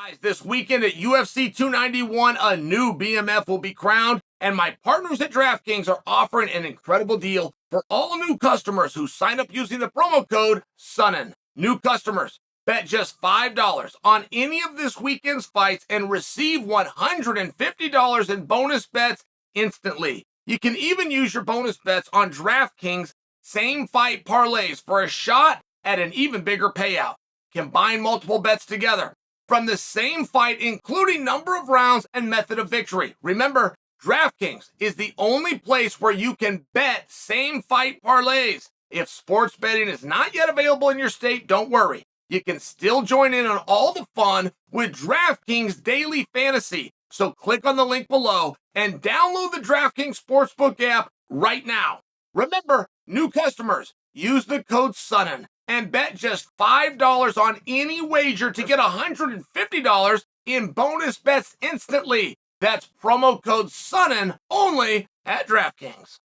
Guys, this weekend at UFC 291, a new BMF will be crowned, and my partners at DraftKings are offering an incredible deal for all new customers who sign up using the promo code SONNEN. New customers, bet just $5 on any of this weekend's fights and receive $150 in bonus bets instantly. You can even use your bonus bets on DraftKings same fight parlays for a shot at an even bigger payout. Combine multiple bets together from the same fight, including number of rounds and method of victory. Remember, DraftKings is the only place where you can bet same fight parlays. If sports betting is not yet available in your state, don't worry. You can still join in on all the fun with DraftKings Daily Fantasy. So click on the link below and download the DraftKings Sportsbook app right now. Remember, new customers, use the code SONNEN and bet just $5 on any wager to get $150 in bonus bets instantly. That's promo code SONNEN only at DraftKings.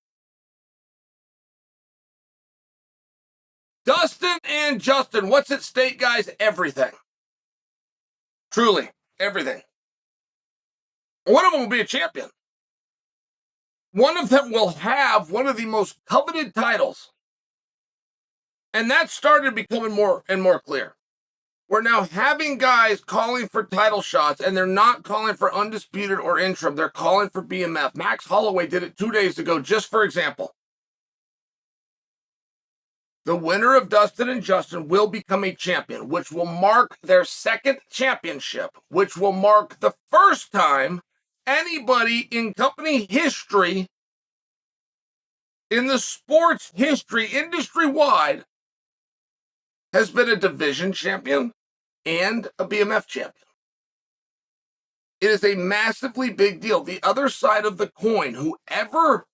Dustin and Justin, what's at stake, guys? Everything. Truly, everything. One of them will be a champion. One of them will have one of the most coveted titles. And that started becoming more and more clear. We're now having guys calling for title shots, and they're not calling for undisputed or interim. They're calling for BMF. Max Holloway did it 2 days ago, just for example. The winner of Dustin and Justin will become a champion, which will mark their second championship, which will mark the first time anybody in company history, in the sports history, industry-wide, has been a division champion and a BMF champion. It is a massively big deal. The other side of the coin, whoever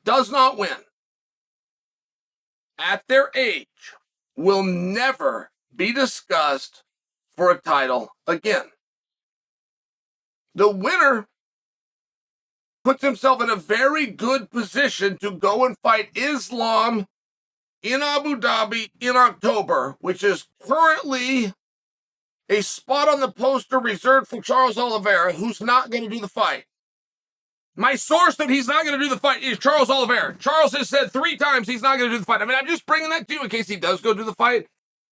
does not win at their age will never be discussed for a title again. The winner puts himself in a very good position to go and fight Islam in Abu Dhabi in October, which is currently a spot on the poster reserved for Charles Oliveira, who's not going to do the fight. My source that he's not going to do the fight is Charles Oliveira. Charles has said 3 times he's not going to do the fight. I mean, I'm just bringing that to you in case he does go do the fight.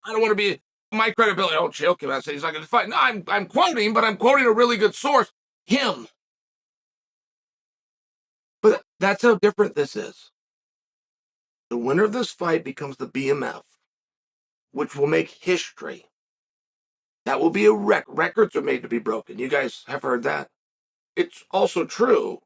I don't want to be my credibility. Oh, Chael came out and said he's not going to fight. No, I'm quoting, but I'm quoting a really good source. Him. But that's how different this is. The winner of this fight becomes the BMF, which will make history. That will be a record. Records are made to be broken. You guys have heard that. It's also true.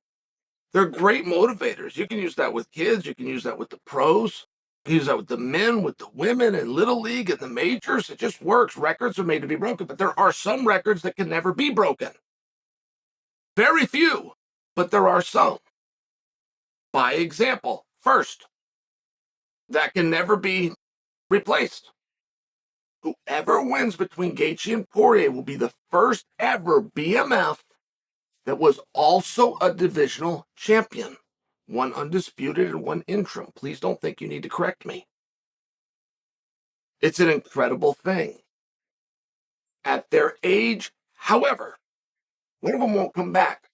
They're great motivators. You can use that with kids. You can use that with the pros. You can use that with the men, with the women, in Little League, and the majors. It just works. Records are made to be broken, but there are some records that can never be broken. Very few, but there are some. By example, first, that can never be replaced. Whoever wins between Gaethje and Poirier will be the first ever BMF that was also a divisional champion. One undisputed and one interim. Please don't think you need to correct me. It's an incredible thing. At their age, however, one of them won't come back.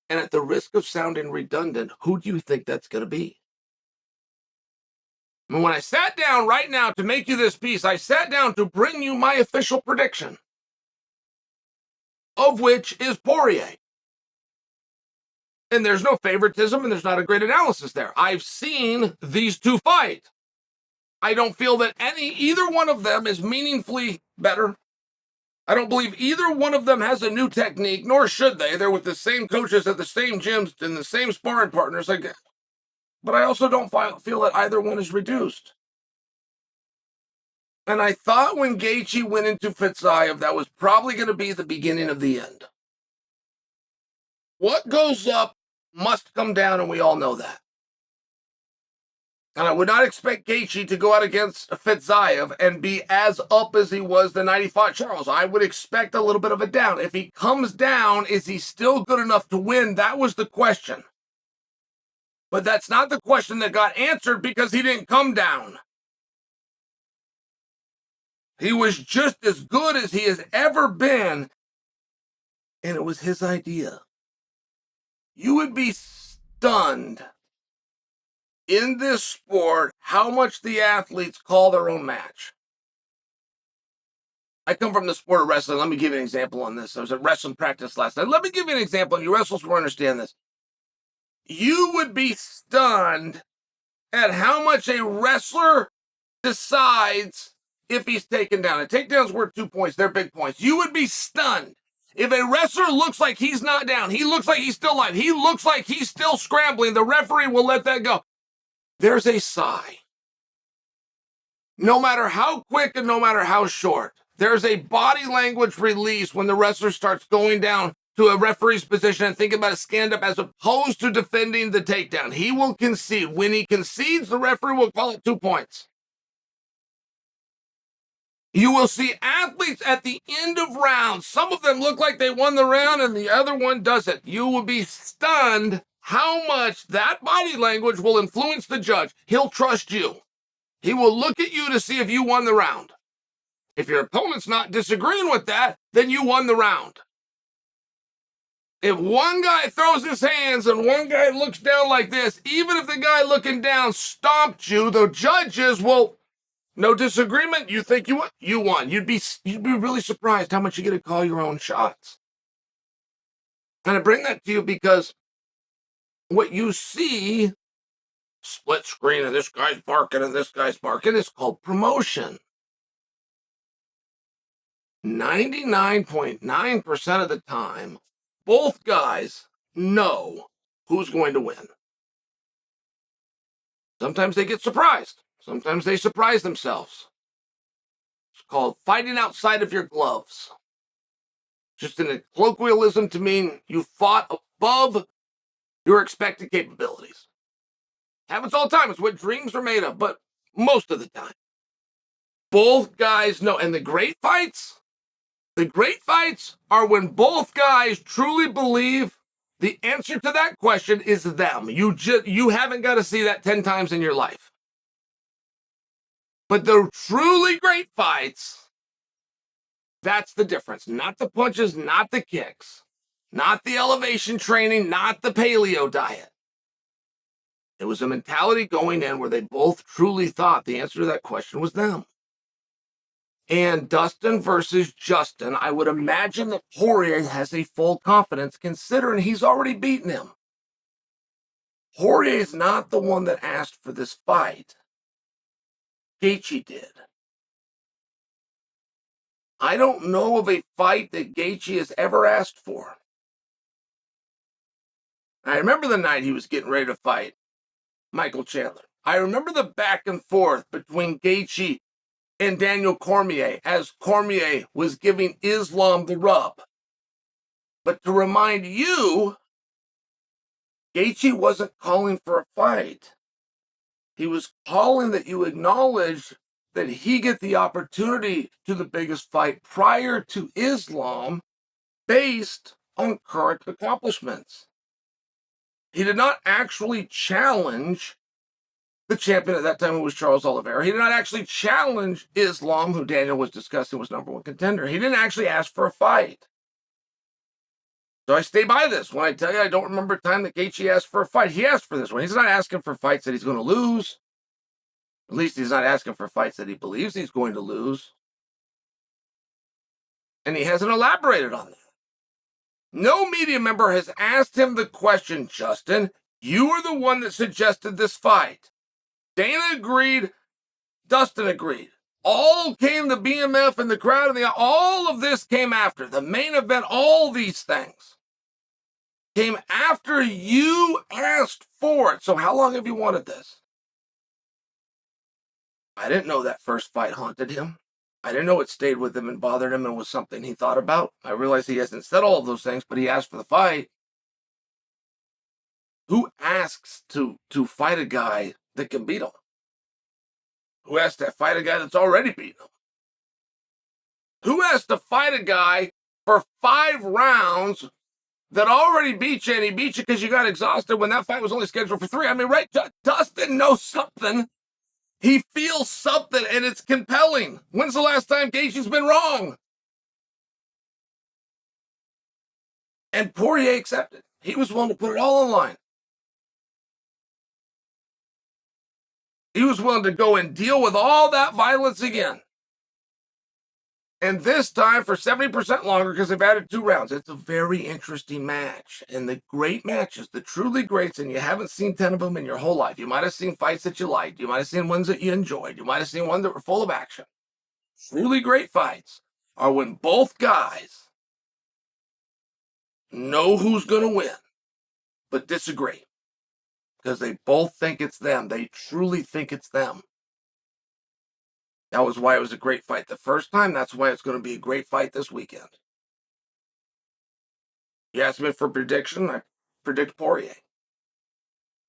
And at the risk of sounding redundant, who do you think that's going to be? And when I sat down right now to make you this piece, I sat down to bring you my official prediction, of which is Poirier. And there's no favoritism, and there's not a great analysis there. I've seen these two fight. I don't feel that either one of them is meaningfully better. I don't believe either one of them has a new technique, nor should they. They're with the same coaches at the same gyms and the same sparring partners. But I also don't feel that either one is reduced. And I thought when Gaethje went into Fitzaev, that was probably going to be the beginning of the end. What goes up must come down, and we all know that. And I would not expect Gaethje to go out against Fitzaev and be as up as he was the night he fought Charles. I would expect a little bit of a down. If he comes down, is he still good enough to win? That was the question. But that's not the question that got answered because he didn't come down. He was just as good as he has ever been, and it was his idea. You would be stunned in this sport how much the athletes call their own match. I come from the sport of wrestling. Let me give you an example on this. I was at wrestling practice last night. Let me give you an example, and you wrestlers will understand this. You would be stunned at how much a wrestler decides if he's taken down. A takedown's worth 2 points. They're big points. You would be stunned. If a wrestler looks like he's not down, he looks like he's still alive, he looks like he's still scrambling, the referee will let that go. There's a sigh. No matter how quick and no matter how short, there's a body language release when the wrestler starts going down to a referee's position and thinking about a stand-up as opposed to defending the takedown. He will concede. When he concedes, the referee will call it 2 points. You will see athletes at the end of rounds. Some of them look like they won the round and the other one doesn't. You will be stunned how much that body language will influence the judge. He'll trust you. He will look at you to see if you won the round. If your opponent's not disagreeing with that, then you won the round. If one guy throws his hands and one guy looks down like this, even if the guy looking down stomped you, the judges will, no disagreement, you think you won? You won. You'd be really surprised how much you get to call your own shots. And I bring that to you because what you see, split screen and this guy's barking and this guy's barking, is called promotion. 99.9% of the time, both guys know who's going to win. Sometimes they get surprised. Sometimes they surprise themselves. It's called fighting outside of your gloves. Just in a colloquialism to mean you fought above your expected capabilities. Happens all the time. It's what dreams are made of, but most of the time. Both guys know. And the great fights are when both guys truly believe the answer to that question is them. You haven't got to see that 10 times in your life. But the truly great fights, that's the difference. Not the punches, not the kicks, not the elevation training, not the paleo diet. It was a mentality going in where they both truly thought the answer to that question was them. And Dustin versus Justin, I would imagine that Poirier has a full confidence considering he's already beaten him. Poirier is not the one that asked for this fight. Gaethje did. I don't know of a fight that Gaethje has ever asked for. I remember the night he was getting ready to fight Michael Chandler. I remember the back and forth between Gaethje and Daniel Cormier as Cormier was giving Islam the rub. But to remind you, Gaethje wasn't calling for a fight. He was calling that you acknowledge that he get the opportunity to the biggest fight prior to Islam based on current accomplishments. He did not actually challenge the champion at that time, who was Charles Oliveira. He did not actually challenge Islam, who Daniel was discussing was number one contender. He didn't actually ask for a fight. So I stay by this. When I tell you I don't remember a time that Gaethje asked for a fight, he asked for this one. He's not asking for fights that he's going to lose. At least he's not asking for fights that he believes he's going to lose. And he hasn't elaborated on that. No media member has asked him the question, Justin, you are the one that suggested this fight. Dana agreed. Dustin agreed. All came the BMF and the crowd and all of this came after. The main event, all these things came after you asked for it. So how long have you wanted this? I didn't know that first fight haunted him. I didn't know it stayed with him and bothered him and was something he thought about. I realize he hasn't said all of those things, but he asked for the fight. Who asks to fight a guy that can beat him? Who has to fight a guy that's already beaten him? Who has to fight a guy for 5 rounds that already beat you, and he beat you because you got exhausted when that fight was only scheduled for 3? I mean, right? Dustin knows something He feels something, and it's compelling. When's the last time Gaethje's been wrong? And Poirier accepted. He was willing to put it all on the line. He was willing to go and deal with all that violence again. And this time for 70% longer because they've added 2 rounds. It's a very interesting match. And the great matches, the truly greats, and you haven't seen 10 of them in your whole life. You might have seen fights that you liked. You might have seen ones that you enjoyed. You might have seen ones that were full of action. Truly great fights are when both guys know who's going to win, but disagree. Because they both think it's them. They truly think it's them. That was why it was a great fight the first time. That's why it's going to be a great fight this weekend. You asked me for a prediction, I predict Poirier.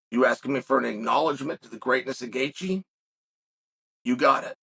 You asking me for an acknowledgement to the greatness of Gaethje? You got it.